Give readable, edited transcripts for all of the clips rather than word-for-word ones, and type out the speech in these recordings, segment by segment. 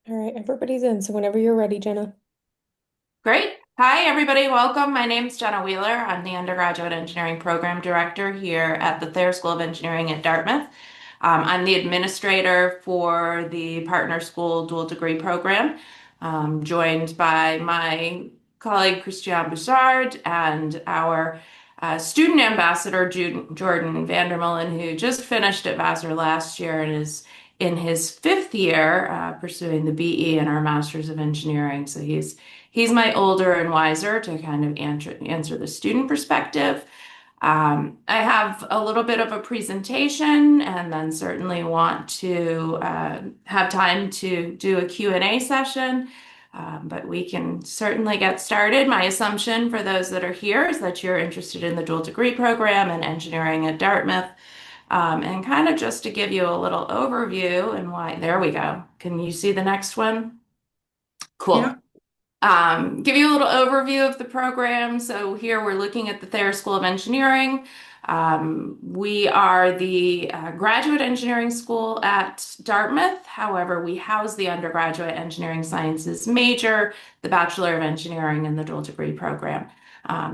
All right, everybody's in. So whenever you're ready, Jenna. Great. Hi, everybody. Welcome. My name's Jenna Wheeler. I'm the undergraduate engineering program director here at the Thayer School of Engineering at Dartmouth. I'm the administrator for the partner school dual degree program, joined by my colleague Christian Bouchard and our student ambassador Jordan Vandermullen, who just finished at Vassar last year and is in his fifth year pursuing the BE in our Masters of Engineering. So he's my older and wiser to kind of answer the student perspective. I have a little bit of a presentation and then certainly want to have time to do a Q&A session. But we can certainly get started. My assumption for those that are here is that you're interested in the dual degree program in engineering at Dartmouth. And kind of just to give you a little overview and why, there we go. Can you see the next one? Yeah. Cool. Give you a little overview of the program. So here we're looking at the Thayer School of Engineering. We are the graduate engineering school at Dartmouth. However, we house the undergraduate engineering sciences major, the Bachelor of Engineering, and the dual degree program.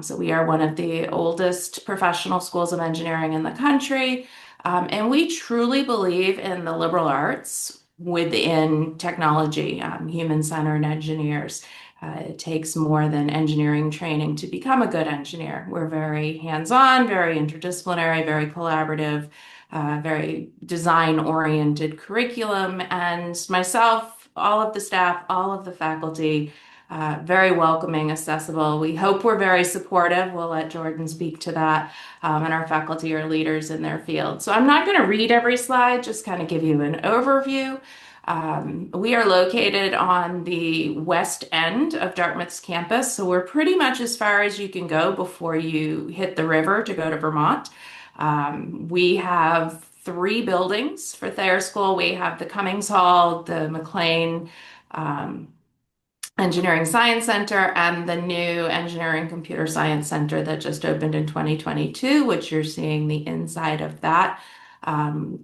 So we are one of the oldest professional schools of engineering in the country. And we truly believe in the liberal arts within technology, human-centered engineers. It takes more than engineering training to become a good engineer. We're very hands-on, very interdisciplinary, very collaborative, very design-oriented curriculum. And myself, all of the staff, all of the faculty, very welcoming, accessible. We hope we're very supportive. We'll let Jordan speak to that. And our faculty are leaders in their field. So I'm not going to read every slide, just kind of give you an overview. We are located on the west end of Dartmouth's campus, so we're pretty much as far as you can go before you hit the river to go to Vermont. We have three buildings for Thayer School. We have the Cummings Hall, the McLean um, Engineering Science Center, and the new Engineering Computer Science Center that just opened in 2022, which you're seeing the inside of that.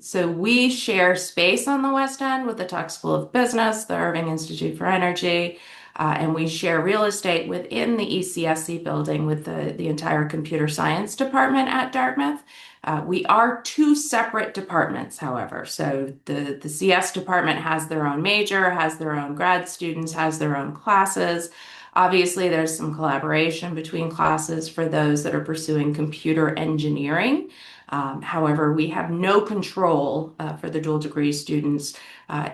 So we share space on the West End with the Tuck School of Business, the Irving Institute for Energy, and we share real estate within the ECSC building with the entire computer science department at Dartmouth. We are two separate departments, however. So the CS department has their own major, has their own grad students, has their own classes. Obviously, there's some collaboration between classes for those that are pursuing computer engineering. However, we have no control for the dual degree students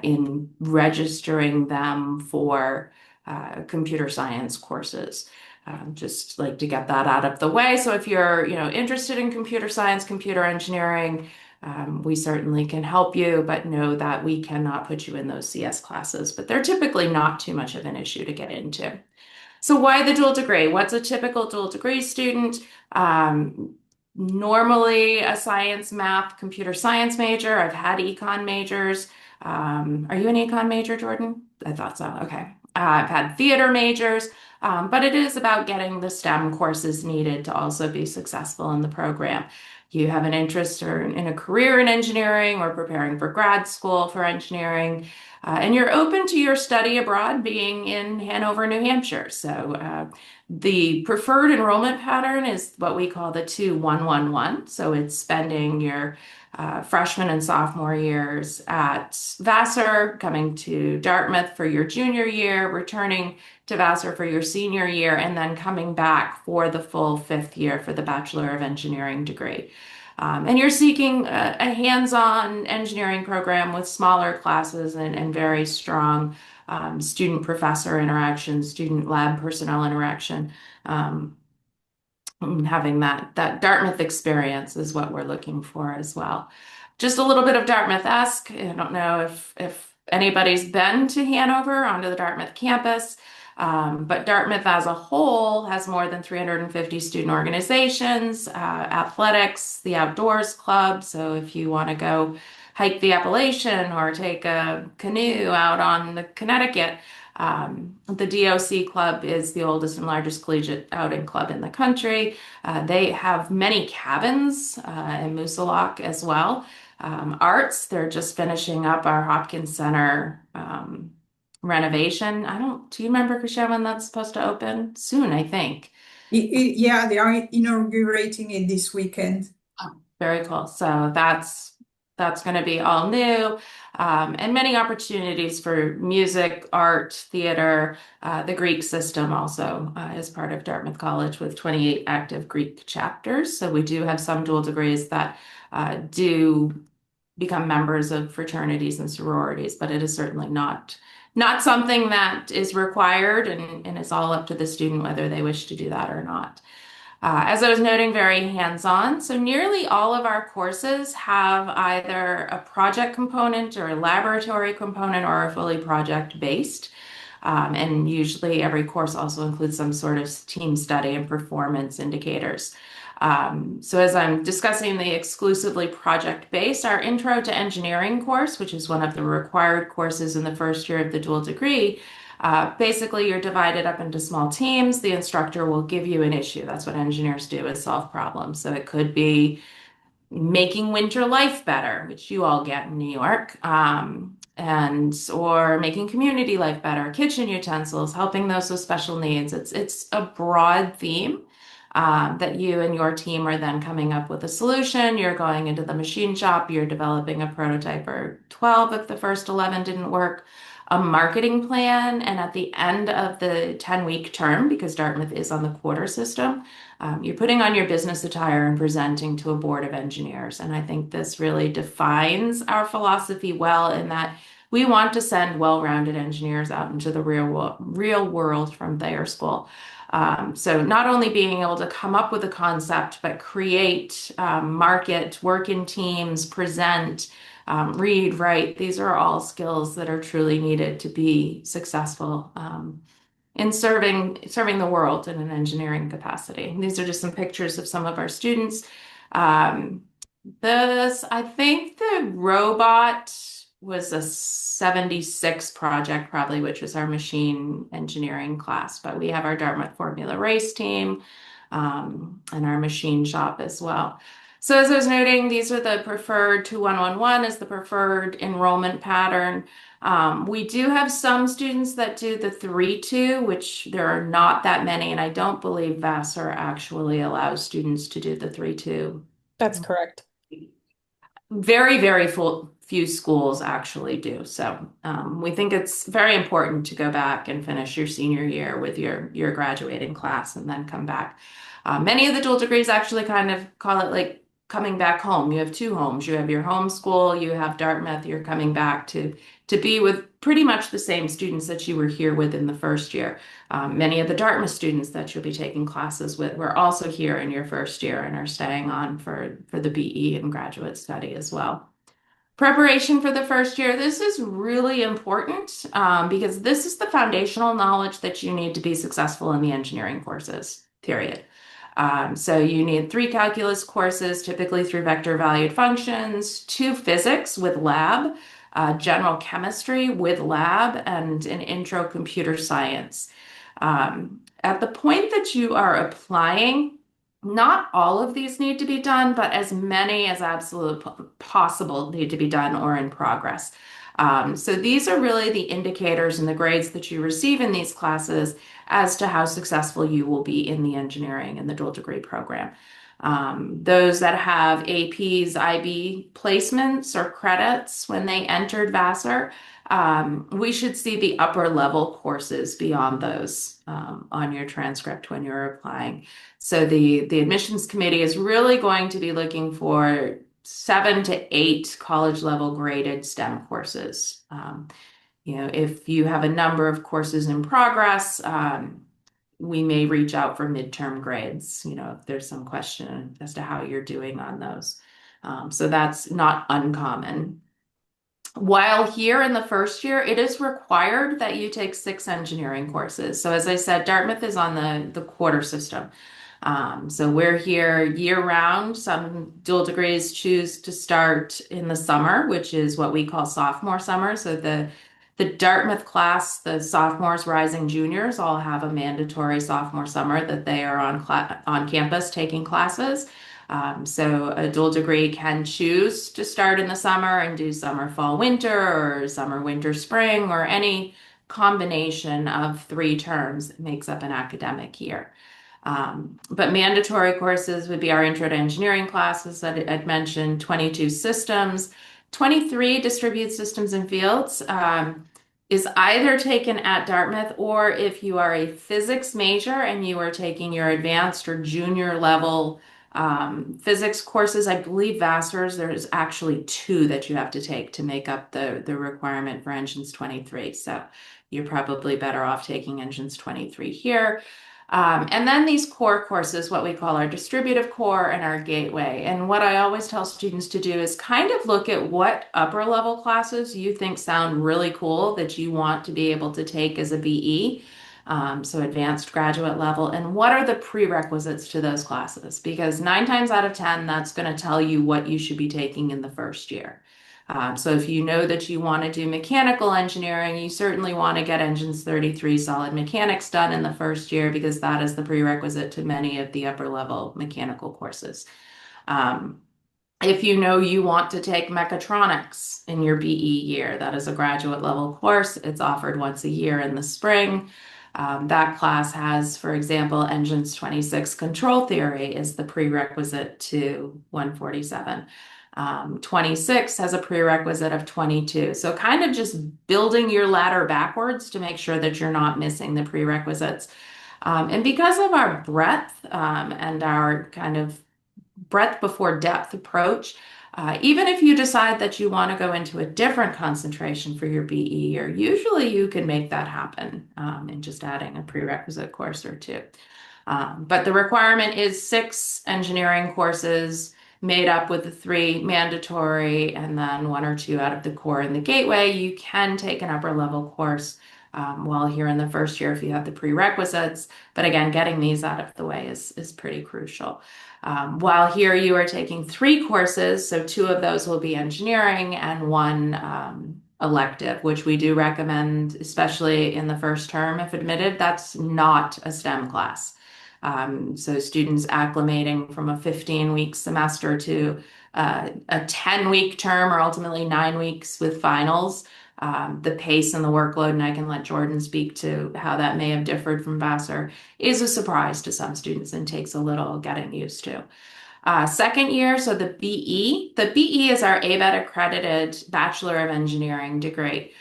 in registering them for computer science courses. Just like to get that out of the way. So if you're, interested in computer science, computer engineering, we certainly can help you, but know that we cannot put you in those CS classes. But they're typically not too much of an issue to get into. So why the dual degree? What's a typical dual degree student? Um, Normally a science, math, computer science major. I've had econ majors. Are you an econ major, Jordan? I thought so. Okay. I've had theater majors, but it is about getting the STEM courses needed to also be successful in the program. You have an interest or in a career in engineering or preparing for grad school for engineering, and you're open to your study abroad being in Hanover, New Hampshire. So the preferred enrollment pattern is what we call the 2-1-1-1. So it's spending your freshman and sophomore years at Vassar, coming to Dartmouth for your junior year, returning to Vassar for your senior year, and then coming back for the full fifth year for the Bachelor of Engineering degree. And you're seeking a hands-on engineering program with smaller classes and very strong student-professor interaction, student-lab personnel interaction. Um, Having that Dartmouth experience is what we're looking for as well. Just a little bit of Dartmouth-esque. I don't know if anybody's been to Hanover onto the Dartmouth campus. But Dartmouth as a whole has more than 350 student organizations, athletics, the outdoors club. So if you want to go hike the Appalachian or take a canoe out on the Connecticut, the DOC club is the oldest and largest collegiate outing club in the country. They have many cabins in Moosilauke as well. Arts, they're just finishing up our Hopkins Center renovation. Do you remember, Christian, when that's supposed to open? Soon, I think. Yeah, they are inaugurating it this weekend. Oh, very cool. So that's going to be all new, and many opportunities for music, art, theater. The Greek system also is part of Dartmouth College with 28 active Greek chapters. So we do have some dual degrees that do become members of fraternities and sororities, but it is certainly not something that is required, and it's all up to the student whether they wish to do that or not. As I was noting, very hands-on. So nearly all of our courses have either a project component or a laboratory component or are fully project-based. And usually every course also includes some sort of team study and performance indicators. So as I'm discussing the exclusively project-based, our Intro to Engineering course, which is one of the required courses in the first year of the dual degree, basically, you're divided up into small teams. The instructor will give you an issue. That's what engineers do, is solve problems. So it could be making winter life better, which you all get in New York, and or making community life better, kitchen utensils, helping those with special needs. It's a broad theme. That you and your team are then coming up with a solution. You're going into the machine shop, you're developing a prototype or 12 if the first 11 didn't work, a marketing plan, and at the end of the 10-week term, because Dartmouth is on the quarter system, you're putting on your business attire and presenting to a board of engineers. And I think this really defines our philosophy well in that we want to send well-rounded engineers out into the real world from their school. So not only being able to come up with a concept, but create, market, work in teams, present, read, write. These are all skills that are truly needed to be successful in serving the world in an engineering capacity. And these are just some pictures of some of our students. Um, I think the robot was a 76 project probably, which was our machine engineering class, but we have our Dartmouth Formula Race team, and our machine shop as well. So as I was noting, these are the preferred 2111 is the preferred enrollment pattern. We do have some students that do the 3-2, which there are not that many, and I don't believe Vassar actually allows students to do the 3-2. That's correct. Very few schools actually do. So we think it's very important to go back and finish your senior year with your graduating class and then come back. Many of the dual degrees actually kind of call it like coming back home. You have two homes. You have your home school, you have Dartmouth, you're coming back to be with pretty much the same students that you were here with in the first year. Many of the Dartmouth students that you'll be taking classes with were also here in your first year and are staying on for the BE and graduate study as well. Preparation for the first year. This is really important because this is the foundational knowledge that you need to be successful in the engineering courses, period. So you need 3 calculus courses, typically through vector valued functions, 2 physics with lab, general chemistry with lab, and an intro computer science. At the point that you are applying, not all of these need to be done, but as many as absolutely possible need to be done or in progress. So these are really the indicators and the grades that you receive in these classes as to how successful you will be in the engineering and the dual degree program. Those that have APs, IB placements or credits when they entered Vassar, we should see the upper level courses beyond those on your transcript when you're applying. So the admissions committee is really going to be looking for 7 to 8 college level graded STEM courses. If you have a number of courses in progress, we may reach out for midterm grades, if there's some question as to how you're doing on those. So that's not uncommon. While here in the first year, it is required that you take 6 engineering courses. So as I said, Dartmouth is on the quarter system. So we're here year round. Some dual degrees choose to start in the summer, which is what we call sophomore summer. So the Dartmouth class, the sophomores, rising juniors, all have a mandatory sophomore summer that they are on campus taking classes. So a dual degree can choose to start in the summer and do summer, fall, winter, or summer, winter, spring, or any combination of 3 terms that makes up an academic year. But mandatory courses would be our Intro to Engineering classes that I'd mentioned, 22 systems, 23 distributed systems and fields. Is either taken at Dartmouth, or if you are a physics major and you are taking your advanced or junior level physics courses, I believe Vassar's, there's actually 2 that you have to take to make up the requirement for Engines 23. So you're probably better off taking Engines 23 here. And then these core courses, what we call our distributive core and our gateway. And what I always tell students to do is kind of look at what upper level classes you think sound really cool that you want to be able to take as a BE, so advanced graduate level, and what are the prerequisites to those classes? Because 9 times out of 10, that's going to tell you what you should be taking in the first year. So if you know that you want to do mechanical engineering, you certainly want to get Engines 33 solid mechanics done in the first year, because that is the prerequisite to many of the upper level mechanical courses. If you know you want to take mechatronics in your BE year, that is a graduate level course. It's offered once a year in the spring. That class has, for example, Engines 26 control theory is the prerequisite to 147. 26 has a prerequisite of 22. So kind of just building your ladder backwards to make sure that you're not missing the prerequisites. And because of our breadth and our kind of breadth before depth approach, even if you decide that you want to go into a different concentration for your BE year, usually you can make that happen in just adding a prerequisite course or 2. But the requirement is 6 engineering courses made up with the 3 mandatory and then 1 or 2 out of the core and the gateway. You can take an upper level course while here in the first year if you have the prerequisites. But again, getting these out of the way is pretty crucial. While here you are taking 3 courses, so 2 of those will be engineering and 1 elective, which we do recommend, especially in the first term if admitted. That's not a STEM class. So students acclimating from a 15-week semester to a 10-week term, or ultimately 9 weeks with finals. The pace and the workload, and I can let Jordan speak to how that may have differed from Vassar, is a surprise to some students and takes a little getting used to. Second year, so the BE is our ABET accredited Bachelor of Engineering degree.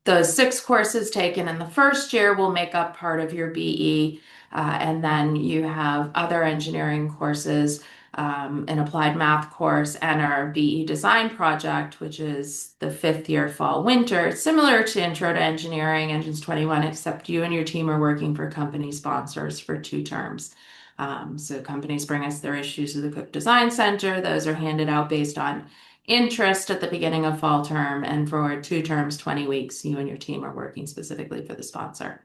The 6 courses taken in the first year will make up part of your BE, and then you have other engineering courses, an applied math course, and our BE design project, which is the 5th year fall winter, similar to Intro to Engineering, Engines 21, except you and your team are working for company sponsors for 2 terms. So companies bring us their issues to the Cook Design Center. Those are handed out based on interest at the beginning of fall term, and for 2 terms, 20 weeks, you and your team are working specifically for the sponsor.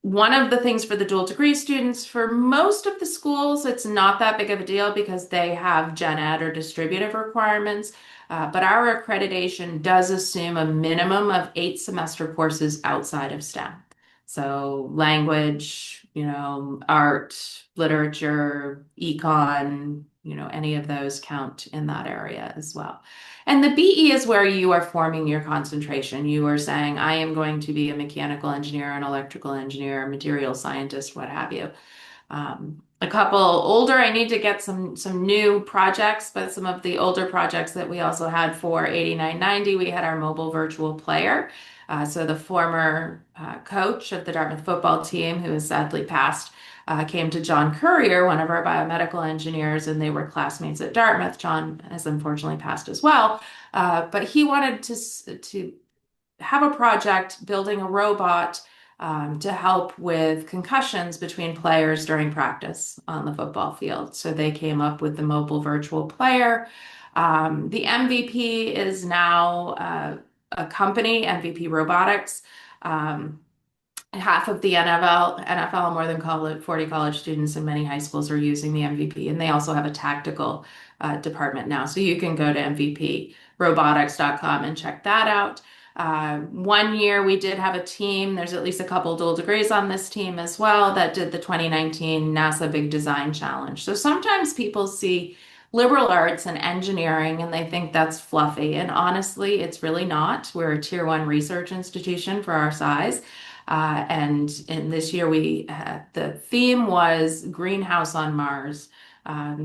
One of the things for the dual degree students, for most of the schools, it's not that big of a deal because they have gen ed or distributive requirements, but our accreditation does assume a minimum of 8 semester courses outside of STEM. So language, art, literature, econ, any of those count in that area as well. And the BE is where you are forming your concentration. You are saying, I am going to be a mechanical engineer, an electrical engineer, a material scientist, what have you. A couple older, I need to get some new projects, but some of the older projects that we also had for 8990, we had our mobile virtual player. So the former coach of the Dartmouth football team, who has sadly passed, came to John Courier, one of our biomedical engineers, and they were classmates at Dartmouth. John has unfortunately passed as well, but he wanted to have a project building a robot to help with concussions between players during practice on the football field. So they came up with the mobile virtual player. The MVP is now a company, MVP Robotics. Half of the NFL, more than 40 college students in many high schools are using the MVP, and they also have a tactical department now. So you can go to mvprobotics.com and check that out. One year we did have a team, there's at least a couple dual degrees on this team as well, that did the 2019 NASA Big Design Challenge. So sometimes people see liberal arts and engineering, and they think that's fluffy. And honestly, it's really not. We're a tier one research institution for our size. And in this year, the theme was Greenhouse on Mars.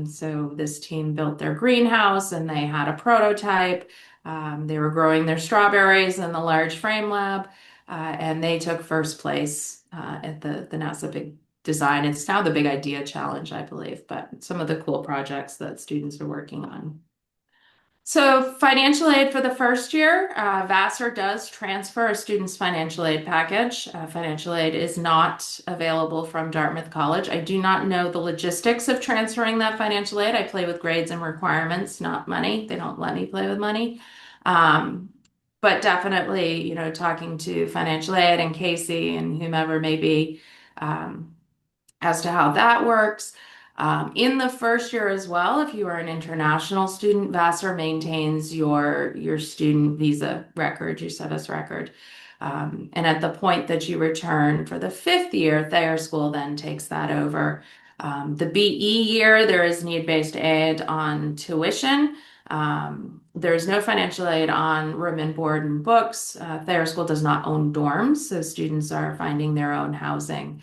So this team built their greenhouse and they had a prototype. They were growing their strawberries in the large frame lab, and they took first place at the NASA Big Design. It's now the Big Idea Challenge, I believe, but some of the cool projects that students are working on. So financial aid for the first year, Vassar does transfer a student's financial aid package. Financial aid is not available from Dartmouth College. I do not know the logistics of transferring that financial aid. I play with grades and requirements, not money. They don't let me play with money. Um, but definitely, talking to financial aid and Casey and whomever may be, um, as to how that works. In the first year as well, if you are an international student, Vassar maintains your student visa record, your status record. And at the point that you return for the fifth year, Thayer School then takes that over. The BE year, there is need-based aid on tuition. There's no financial aid on room and board and books. Thayer School does not own dorms, so students are finding their own housing.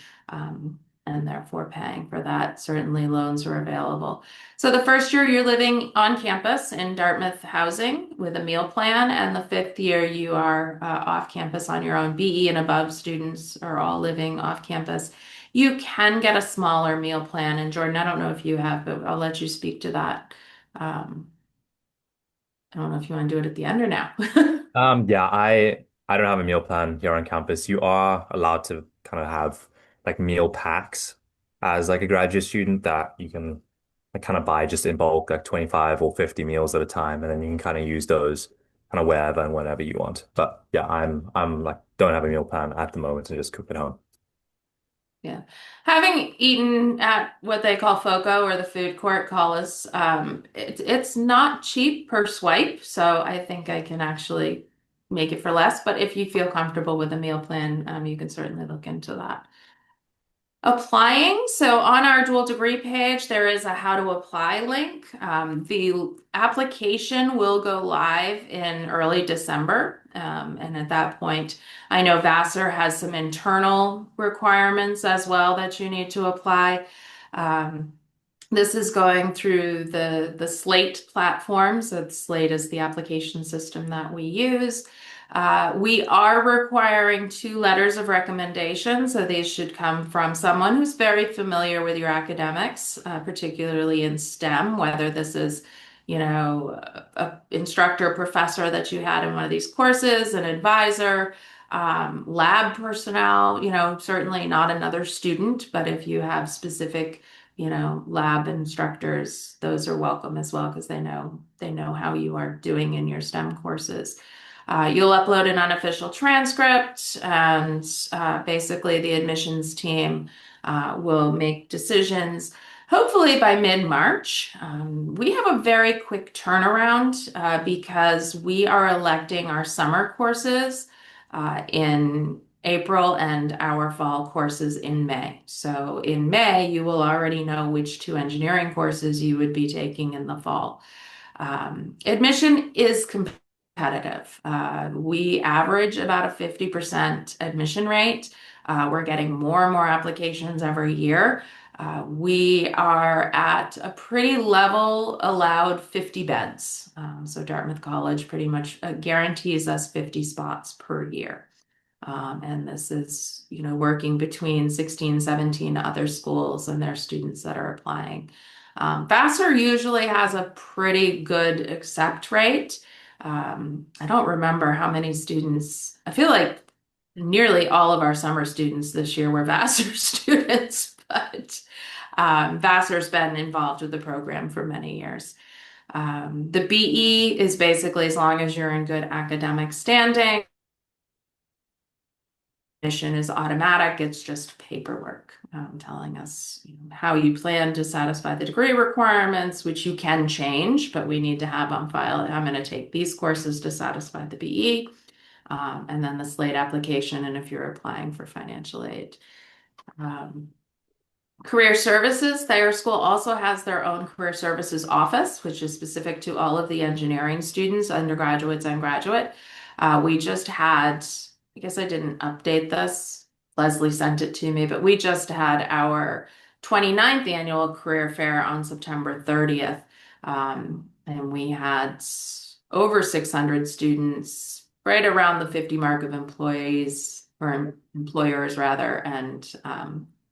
And therefore paying for that. Certainly loans are available. So the first year you're living on campus in Dartmouth housing with a meal plan, and the fifth year you are off campus on your own. BE and above students are all living off campus. You can get a smaller meal plan, and Jordan, I don't know if you have, but I'll let you speak to that. Um, I don't know if you want to do it at the end or now. Yeah, I don't have a meal plan here on campus. You are allowed to kind of have like meal packs as like a graduate student that you can like kind of buy just in bulk, like 25 or 50 meals at a time, and then you can kind of use those kind of wherever and whenever you want. But yeah, I'm like don't have a meal plan at the moment and just cook at home. Yeah. Having eaten at what they call FOCO or the food court, Collis, it's not cheap per swipe, so I think I can actually make it for less. But if you feel comfortable with a meal plan, you can certainly look into that. Applying. So on our dual degree page, there is a how to apply link. The application will go live in early December. And at that point, I know Vassar has some internal requirements as well that you need to apply. Um, this is going through the Slate platform. So Slate is the application system that we use. We are requiring 2 letters of recommendation, so these should come from someone who's very familiar with your academics, particularly in STEM, whether this is, a instructor, professor that you had in one of these courses, an advisor, lab personnel, certainly not another student, but if you have specific, lab instructors, those are welcome as well because they know how you are doing in your STEM courses. You'll upload an unofficial transcript, and basically the admissions team will make decisions. Hopefully by mid-March. We have a very quick turnaround because we are electing our summer courses in April and our fall courses in May. So in May, you will already know which 2 engineering courses you would be taking in the fall. Admission is competitive. We average about a 50% admission rate. We're getting more and more applications every year. We are at a pretty level allowed 50 beds. So Dartmouth College pretty much guarantees us 50 spots per year. And this is, working between 16, 17 other schools and their students that are applying. Vassar usually has a pretty good accept rate. I don't remember how many students. I feel like nearly all of our summer students this year were Vassar students, but Vassar's been involved with the program for many years. The BE is basically as long as you're in good academic standing. Admission is automatic. It's just paperwork telling us how you plan to satisfy the degree requirements, which you can change, but we need to have on file. I'm going to take these courses to satisfy the BE, and then the Slate application, and if you're applying for financial aid. Career Services, Thayer School also has their own Career Services office, which is specific to all of the engineering students, undergraduates and graduate. We just had, I guess I didn't update this. Leslie sent it to me, but we just had our 29th annual career fair on September 30th. And we had over 600 students, right around the 50 mark of employees or employers rather, and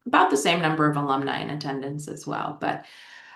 about the same number of alumni in attendance as well. But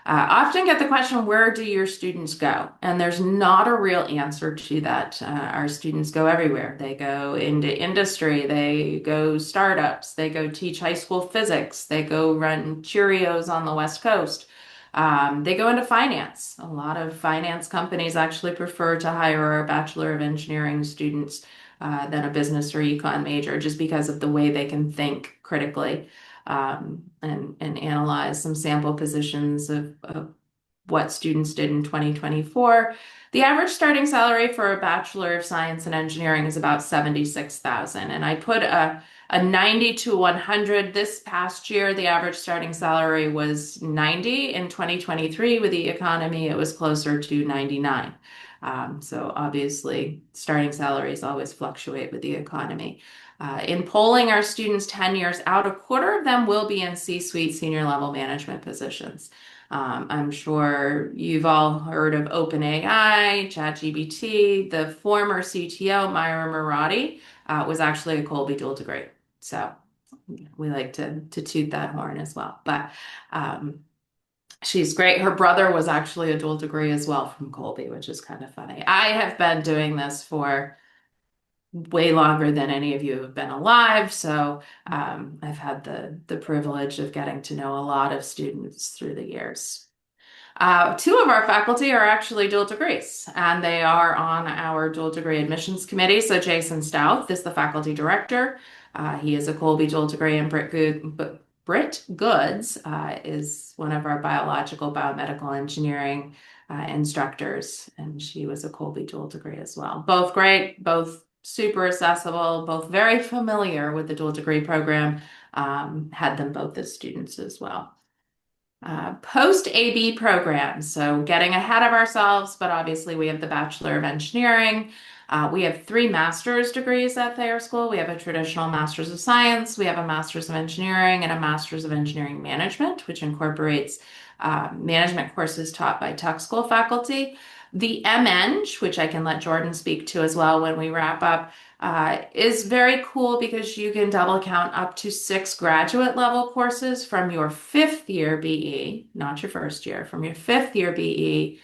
often get the question, where do your students go? And there's not a real answer to that. Our students go everywhere. They go into industry, they go startups, they go teach high school physics, they go run Cheerios on the West Coast. They go into finance. A lot of finance companies actually prefer to hire a Bachelor of Engineering students than a business or econ major, just because of the way they can think critically and analyze some sample positions of what students did in 2024. The average starting salary for a Bachelor of Science in Engineering is about 76,000. And I put a 90 to 100 this past year. The average starting salary was 90 in 2023. With the economy, it was closer to 99. So obviously, starting salaries always fluctuate with the economy. In polling our students 10 years out, a quarter of them will be in C-suite senior level management positions. I'm sure you've all heard of OpenAI, ChatGPT. The former CTO, Myra Murati, was actually a Colby dual degree. So we like to toot that horn as well. But she's great. Her brother was actually a dual degree as well from Colby, which is kind of funny. I have been doing this for way longer than any of you have been alive. So I've had the privilege of getting to know a lot of students through the years. Two of our faculty are actually dual degrees, and they are on our dual degree admissions committee. So Jason Stouth is the faculty director. He is a Colby dual degree, and Britt Goods is one of our biological biomedical engineering instructors, and she was a Colby dual degree as well. Both great, both super accessible, both very familiar with the dual degree program. Had them both as students as well. Post-AB programs, so getting ahead of ourselves, but obviously we have the Bachelor of Engineering. We have 3 master's degrees at Thayer School. We have a traditional Master's of Science, we have a Master's of Engineering, and a Master's of Engineering Management, which incorporates management courses taught by Tuck School faculty. The MEng, which I can let Jordan speak to as well when we wrap up, is very cool because you can double count up to 6 graduate level courses from your 5th year BE, not your first year, from your 5th year BE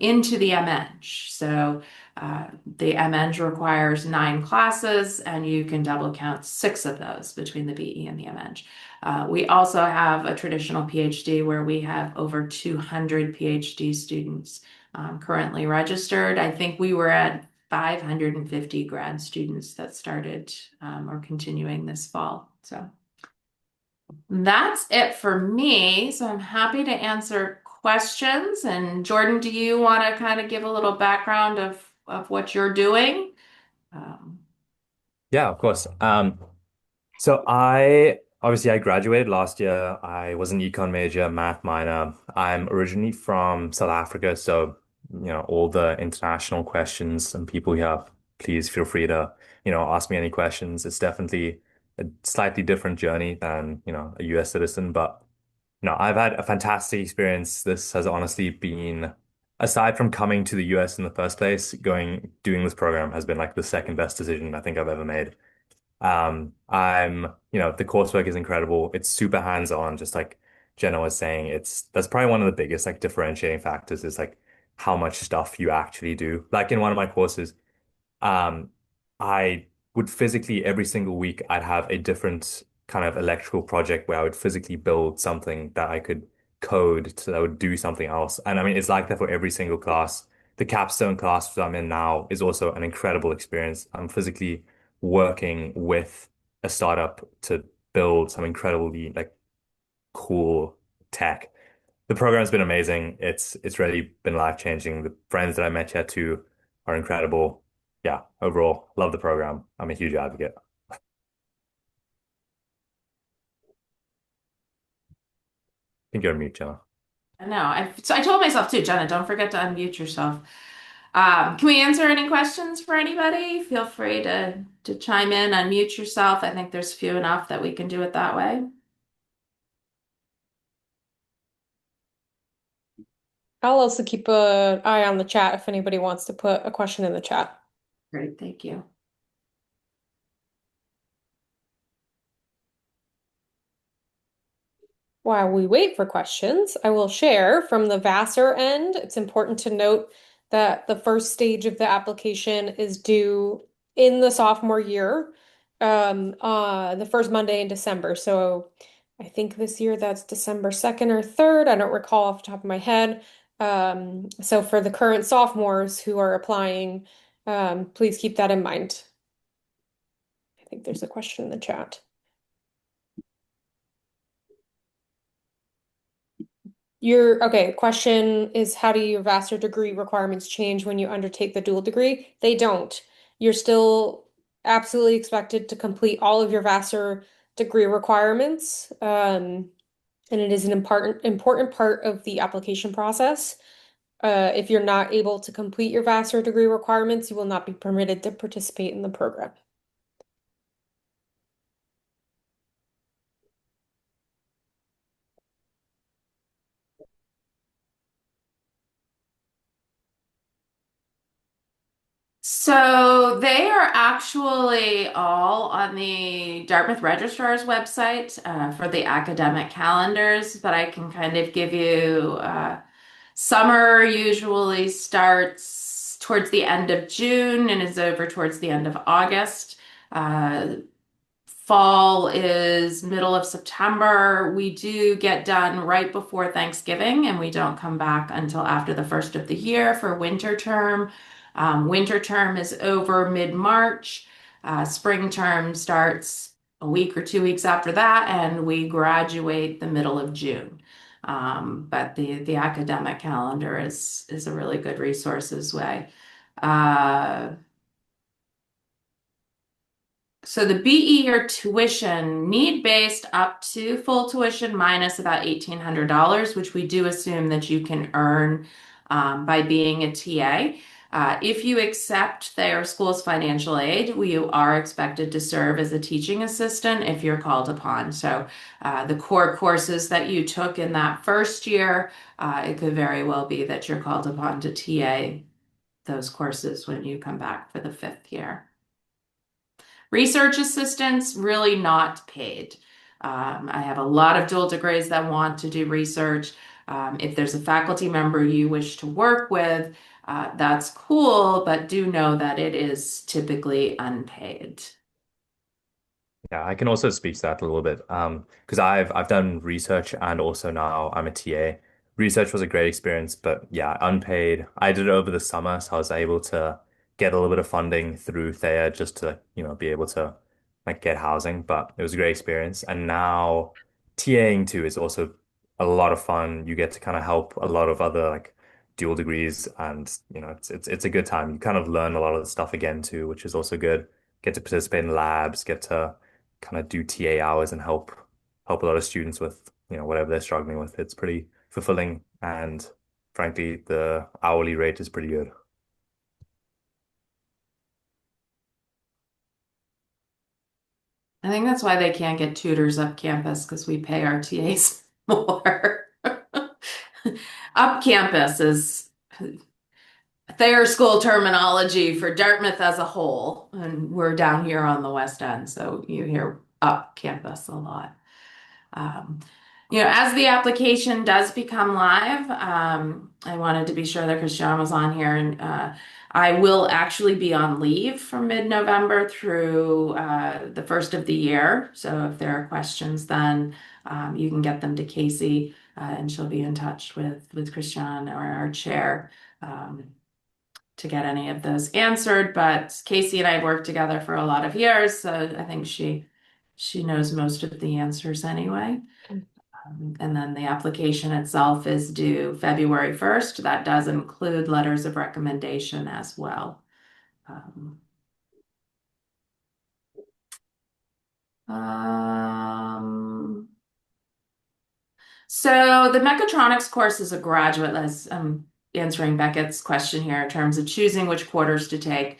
into the MEng. So the MEng requires 9 classes, and you can double count 6 of those between the BE and the MEng. We also have a traditional PhD where we have over 200 PhD students currently registered. I think we were at 550 grad students that started or continuing this fall. So that's it for me. So I'm happy to answer questions. And Jordan, do you want to kind of give a little background of what you're doing? Um, Yeah, of course. So I graduated last year. I was an econ major, math minor. I'm originally from South Africa, so all the international questions and people here, please feel free to, ask me any questions. It's definitely a slightly different journey than, a US citizen, but I've had a fantastic experience. This has honestly been, aside from coming to the US in the first place, doing this program has been like the second best decision I think I've ever made. The coursework is incredible. It's super hands-on, just like Jenna was saying. That's probably one of the biggest like differentiating factors is like how much stuff you actually do. Like in one of my courses, um, I would physically every single week I'd have a different kind of electrical project where I would physically build something that I could code so that would do something else. And I mean, it's like that for every single class. The capstone class that I'm in now is also an incredible experience. I'm physically working with a startup to build some incredibly like cool tech. The program's been amazing. It's really been life-changing. The friends that I met here too are incredible. Yeah, overall, love the program. I'm a huge advocate. think you're on mute, Jenna. I know. I told myself too, Jenna, don't forget to unmute yourself. Can we answer any questions for anybody? Feel free to chime in, unmute yourself. I think there's few enough that we can do it that way. I'll also keep an eye on the chat if anybody wants to put a question in the chat. Great, thank you. While we wait for questions, I will share from the Vassar end. It's important to note that the first stage of the application is due in the sophomore year, the first Monday in December. So I think this year that's December 2nd or 3rd. I don't recall off the top of my head. So for the current sophomores who are applying, please keep that in mind. I think there's a question in the chat. Your okay, question is how do your master degree requirements change when you undertake the dual degree? They don't. You're still absolutely expected to complete all of your master degree requirements. And it is an important part of the application process. If you're not able to complete your master degree requirements, you will not be permitted to participate in the program. So they are actually all on the Dartmouth Registrar's website for the academic calendars, but I can kind of give you summer usually starts towards the end of June and is over towards the end of August. Uh, Fall is middle of September. We do get done right before Thanksgiving, and we don't come back until after the first of the year for winter term. Winter term is over mid-March. Spring term starts a week or 2 weeks after that, and we graduate the middle of June. But the academic calendar is a really good resource as way. Uh, so the BE or tuition need-based up to full tuition minus about $1,800, which we do assume that you can earn by being a TA. If you accept their school's financial aid, you are expected to serve as a teaching assistant if you're called upon. So the core courses that you took in that first year, it could very well be that you're called upon to TA those courses when you come back for the fifth year. Research assistants, really not paid. I have a lot of dual degrees that want to do research. If there's a faculty member you wish to work with, that's cool, but do know that it is typically unpaid. Yeah, I can also speak to that a little bit. Because I've done research and also now I'm a TA. Research was a great experience, but yeah, unpaid. I did it over the summer, so I was able to get a little bit of funding through Thea just to, be able to like get housing, but it was a great experience. And now TAing too is also a lot of fun. You get to kind of help a lot of other like dual degrees and it's a good time. You kind of learn a lot of the stuff again too, which is also good. Get to participate in labs, get to kind of do TA hours and help a lot of students with, whatever they're struggling with. It's pretty fulfilling and frankly, the hourly rate is pretty good. I think that's why they can't get tutors up campus because we pay our TAs more. Up campus is Thayer School terminology for Dartmouth as a whole, and we're down here on the West End, so you hear up campus a lot. Um, as the application does become live, I wanted to be sure that Christian was on here, and I will actually be on leave from mid-November through the first of the year. So if there are questions, then you can get them to Casey, and she'll be in touch with Christian or our chair. To get any of those answered, but Casey and I have worked together for a lot of years, so I think she knows most of the answers anyway. And then the application itself is due February 1st. That does include letters of recommendation as well. Um, um, So the mechatronics course is a graduate, as I'm answering Beckett's question here in terms of choosing which quarters to take.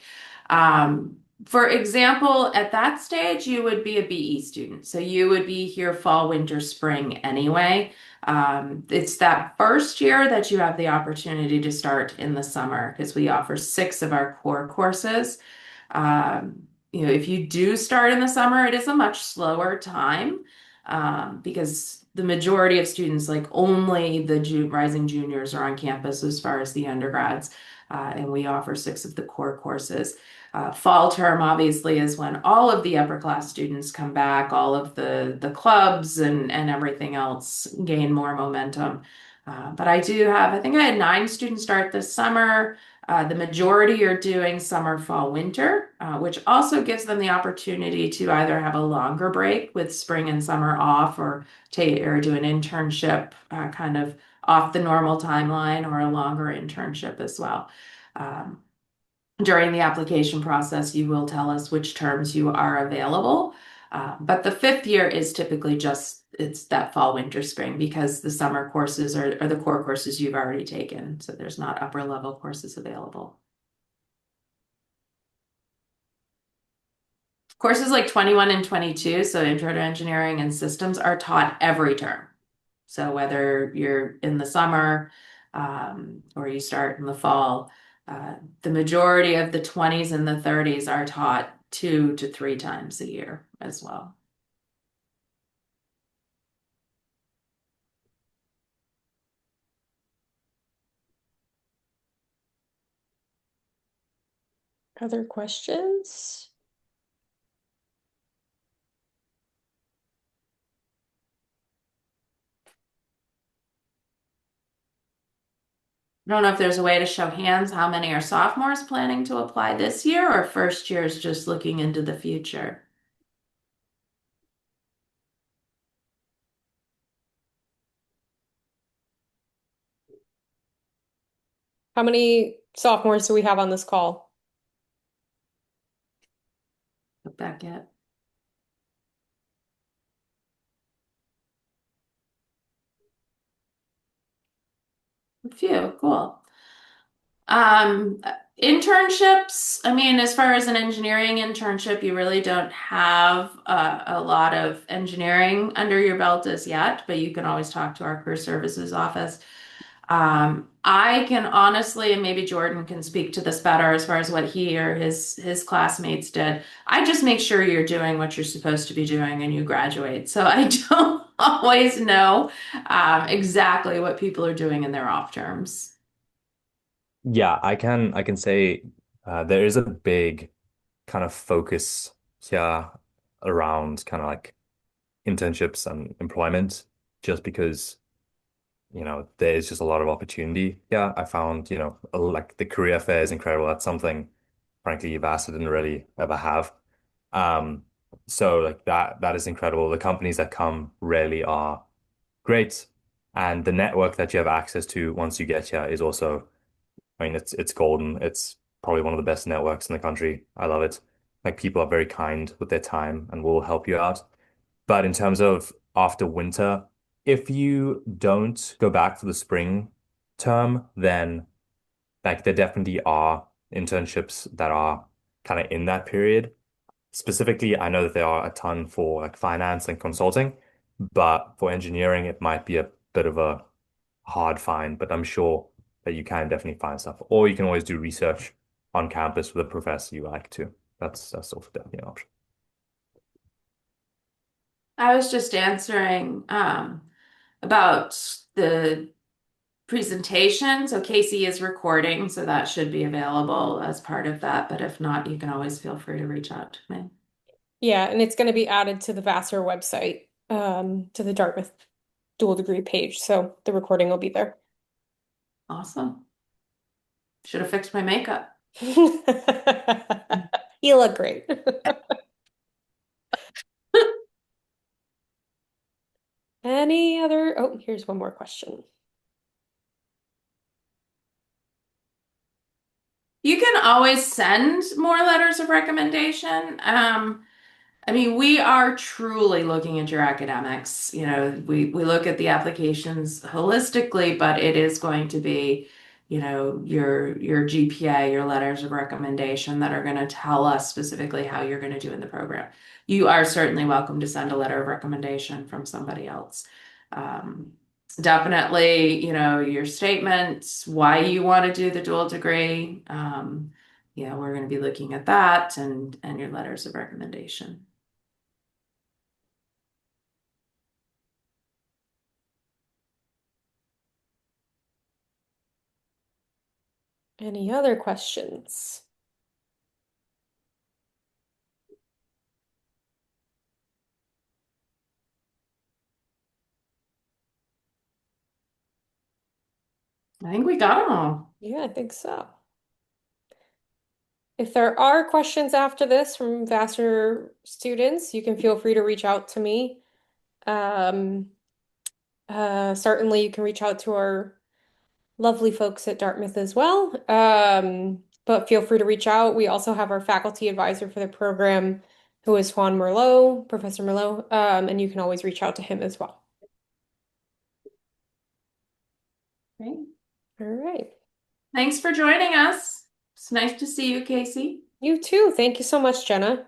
For example, at that stage, you would be a BE student. So you would be here fall, winter, spring anyway. It's that first year that you have the opportunity to start in the summer because we offer six of our core courses. If you do start in the summer, it is a much slower time because the majority of students, like only the rising juniors, are on campus as far as the undergrads, and we offer six of the core courses. Fall term obviously is when all of the upper class students come back, all of the clubs and everything else gain more momentum. But I think I had nine students start this summer. The majority are doing summer, fall, winter, which also gives them the opportunity to either have a longer break with spring and summer off, or do an internship kind of off the normal timeline, or a longer internship as well. Um, During the application process, you will tell us which terms you are available. But the fifth year is typically just it's that fall, winter, spring because the summer courses are the core courses you've already taken. So there's not upper level courses available. Courses like 21 and 22, so Intro to Engineering and Systems, are taught every term. So whether you're in the summer or you start in the fall, the majority of the 20s and the 30s are taught 2 to 3 times a year as well. Other questions? I don't know if there's a way to show hands how many are sophomores planning to apply this year or first years just looking into the future. How many sophomores do we have on this call? Beckett. A few, cool. Um, Internships, I mean, as far as an engineering internship, you really don't have a lot of engineering under your belt as yet, but you can always talk to our career services office. I can honestly, and maybe Jordan can speak to this better as far as what he or his classmates did. I just make sure you're doing what you're supposed to be doing and you graduate. So I don't always know exactly what people are doing in their off terms. Yeah, I can say there is a big kind of focus here around kind of like internships and employment, just because there's just a lot of opportunity. Yeah, I found, like the career fair is incredible. That's something, frankly, Vassar didn't really ever have. Um, so like that is incredible. The companies that come really are great, and the network that you have access to once you get here is also, I mean, it's golden. It's probably one of the best networks in the country. I love it. Like people are very kind with their time and will help you out. But in terms of after winter, if you don't go back for the spring term, then like there definitely are internships that are kind of in that period. Specifically, I know that there are a ton for like finance and consulting, but for engineering, it might be a bit of a hard find, but I'm sure that you can definitely find stuff. Or you can always do research on campus with a professor you like too. That's also definitely an option. I was just answering about the presentation. So Casey is recording, so that should be available as part of that. But if not, you can always feel free to reach out to me. Yeah, and it's going to be added to the Vassar website, to the Dartmouth dual degree page. So the recording will be there. Awesome. Should have fixed my makeup. You look great. Any other? Oh, here's one more question. You can always send more letters of recommendation. I mean, we are truly looking at your academics. We look at the applications holistically, but it is going to be, your GPA, your letters of recommendation that are going to tell us specifically how you're going to do in the program. You are certainly welcome to send a letter of recommendation from somebody else. Um, Definitely, your statements, why you want to do the dual degree. Yeah, we're going to be looking at that and your letters of recommendation. Any other questions? I think we got them all. Yeah, I think so. If there are questions after this from Vassar students, you can feel free to reach out to me. Um, Certainly, you can reach out to our lovely folks at Dartmouth as well. But feel free to reach out. We also have our faculty advisor for the program, who is Juan Merlot, Professor Merlot, and you can always reach out to him as well. Great. All right. Thanks for joining us. It's nice to see you, Casey. You too. Thank you so much, Jenna.